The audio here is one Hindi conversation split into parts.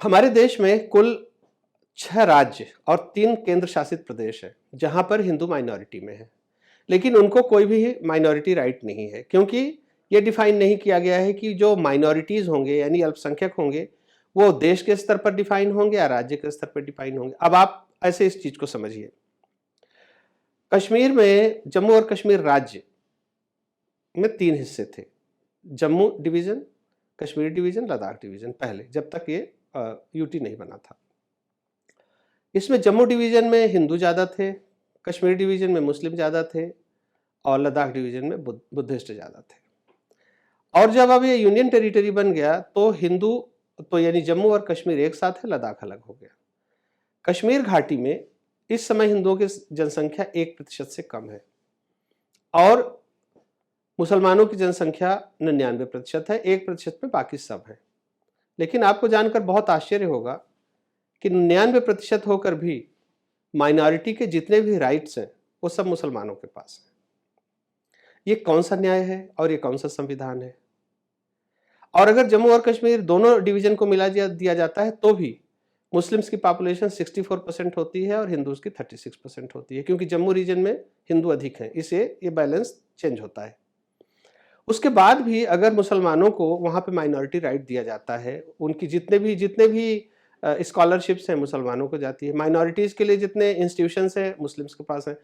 हमारे देश में कुल 6 राज्य और 3 केंद्र शासित प्रदेश हैं, जहाँ पर हिंदू माइनॉरिटी में है। लेकिन उनको कोई भी माइनॉरिटी राइट नहीं है, क्योंकि ये डिफाइन नहीं किया गया है कि जो माइनॉरिटीज़ होंगे यानी अल्पसंख्यक होंगे, वो देश के स्तर पर डिफाइन होंगे या राज्य के स्तर पर डिफाइन होंगे। अब आप ऐसे इस चीज़ को समझिए। कश्मीर में जम्मू और कश्मीर राज्य में 3 हिस्से थे। Jammu division, Kashmir division, Ladakh division पहले, जब तक ये यूटी नहीं बना था। इसमें जम्मू डिवीज़न में हिंदू ज़्यादा थे, कश्मीर डिवीज़न में मुस्लिम ज़्यादा थे और लद्दाख डिवीज़न में बुद्धिस्ट ज़्यादा थे। और जब अब ये यूनियन टेरिटरी बन गया तो हिंदू तो यानी जम्मू और कश्मीर एक साथ है, लद्दाख अलग हो गया। कश्मीर घाटी में इस समय हिंदुओं की जनसंख्या 1% से कम है और मुसलमानों की जनसंख्या 99% है, 1% में बाकी सब है। लेकिन आपको जानकर बहुत आश्चर्य होगा कि 99% होकर भी माइनॉरिटी के जितने भी राइट्स हैं वो सब मुसलमानों के पास हैं। ये कौन सा न्याय है और ये कौन सा संविधान है? और अगर जम्मू और कश्मीर दोनों डिवीजन को मिला दिया जाता है तो भी मुस्लिम्स की पॉपुलेशन 64% होती है और हिंदूज की 36% होती है, क्योंकि जम्मू रीजन में हिंदू अधिक हैं, इसे ये बैलेंस चेंज होता है। उसके बाद भी अगर मुसलमानों को वहाँ पे माइनॉरिटी राइट दिया जाता है, उनकी जितने भी स्कॉलरशिप्स हैं मुसलमानों को जाती है, माइनॉरिटीज़ के लिए जितने इंस्टीट्यूशंस हैं मुस्लिम्स के पास हैं।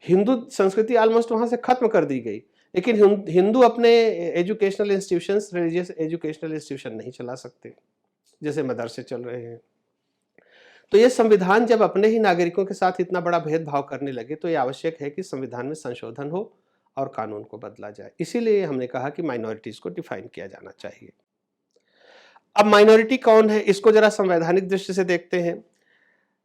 हिंदू संस्कृति ऑलमोस्ट वहाँ से खत्म कर दी गई, लेकिन हिंदू अपने educational institutions, religious educational institution नहीं चला सकते, जैसे मदरसे चल रहे हैं। तो ये संविधान जब अपने ही नागरिकों के साथ इतना बड़ा भेदभाव करने लगे तो ये आवश्यक है कि संविधान में संशोधन हो और कानून को बदला जाए। इसीलिए हमने कहा कि माइनॉरिटीज़ को डिफाइन किया जाना चाहिए। अब माइनॉरिटी कौन है, इसको जरा संवैधानिक दृष्टि से देखते हैं।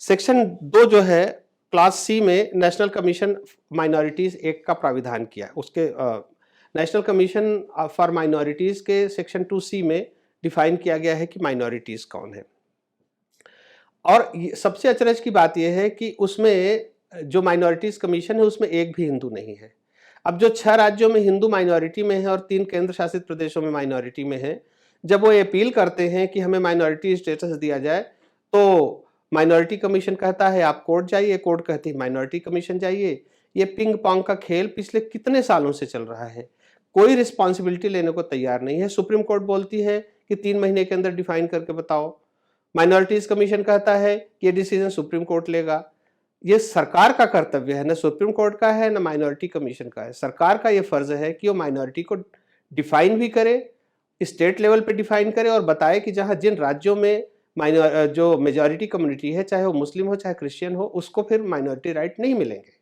सेक्शन 2 जो है क्लास सी में नेशनल कमीशन माइनॉरिटीज एक्ट का प्राविधान किया। उसके नेशनल कमीशन फॉर माइनॉरिटीज के सेक्शन 2C में डिफाइन किया गया है कि माइनॉरिटीज कौन है। और सबसे अचरज की बात यह है कि उसमें जो माइनॉरिटीज कमीशन है उसमें एक भी हिंदू नहीं है। अब जो 6 राज्यों में हिंदू माइनॉरिटी में है और 3 केंद्र शासित प्रदेशों में माइनॉरिटी में है, जब वो अपील करते हैं कि हमें माइनॉरिटी स्टेटस दिया जाए तो माइनॉरिटी कमीशन कहता है आप कोर्ट जाइए, कोर्ट कहती है माइनॉरिटी कमीशन जाइए। ये पिंग पोंग का खेल पिछले कितने सालों से चल रहा है, कोई रिस्पॉन्सिबिलिटी लेने को तैयार नहीं है। सुप्रीम कोर्ट बोलती है कि 3 महीने के अंदर डिफाइन करके बताओ, माइनॉरिटीज कमीशन कहता है कि ये डिसीजन सुप्रीम कोर्ट लेगा। ये सरकार का कर्तव्य है, न सुप्रीम कोर्ट का है न माइनॉरिटी कमीशन का है। सरकार का ये फर्ज है कि वो माइनॉरिटी को डिफाइन भी करे, स्टेट लेवल पे डिफाइन करे और बताए कि जहां जिन राज्यों में जो मेजॉरिटी कम्युनिटी है, चाहे वो मुस्लिम हो चाहे क्रिश्चियन हो, उसको फिर माइनॉरिटी राइट नहीं मिलेंगे।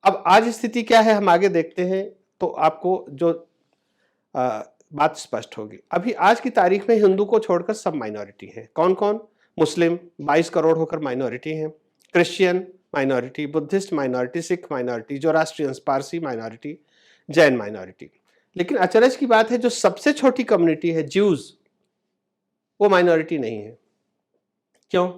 अब आज स्थिति क्या है हम आगे देखते हैं तो आपको जो बात स्पष्ट होगी। अभी आज की तारीख में हिंदू को छोड़कर सब माइनॉरिटी है। कौन कौन? मुस्लिम 22 करोड़ होकर माइनॉरिटी हैं, Christian minority, Buddhist minority, Sikh minority, जोरास्ट्रियंस Parsi minority, Jain minority. लेकिन अचरज की बात है जो सबसे छोटी कम्युनिटी है ज्यूज, वो माइनॉरिटी नहीं है। क्यों?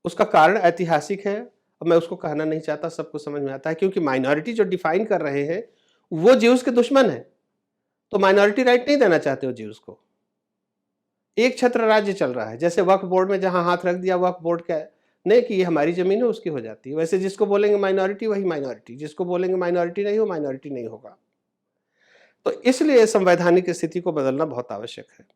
उसका कारण ऐतिहासिक है और मैं उसको कहना नहीं चाहता, सबको समझ में आता है। क्योंकि माइनॉरिटी जो डिफाइन कर रहे हैं वो ज्यूज के दुश्मन है, तो माइनॉरिटी राइट नहीं देना चाहते हो ज्यूज को। एक छत्र राज्य चल रहा है, जैसे वक्फ बोर्ड में जहां हाथ रख दिया वक्फ बोर्ड का नहीं कि ये हमारी जमीन है उसकी हो जाती है, वैसे जिसको बोलेंगे माइनॉरिटी वही माइनॉरिटी, जिसको बोलेंगे माइनॉरिटी नहीं हो माइनॉरिटी नहीं होगा। तो इसलिए संवैधानिक स्थिति को बदलना बहुत आवश्यक है।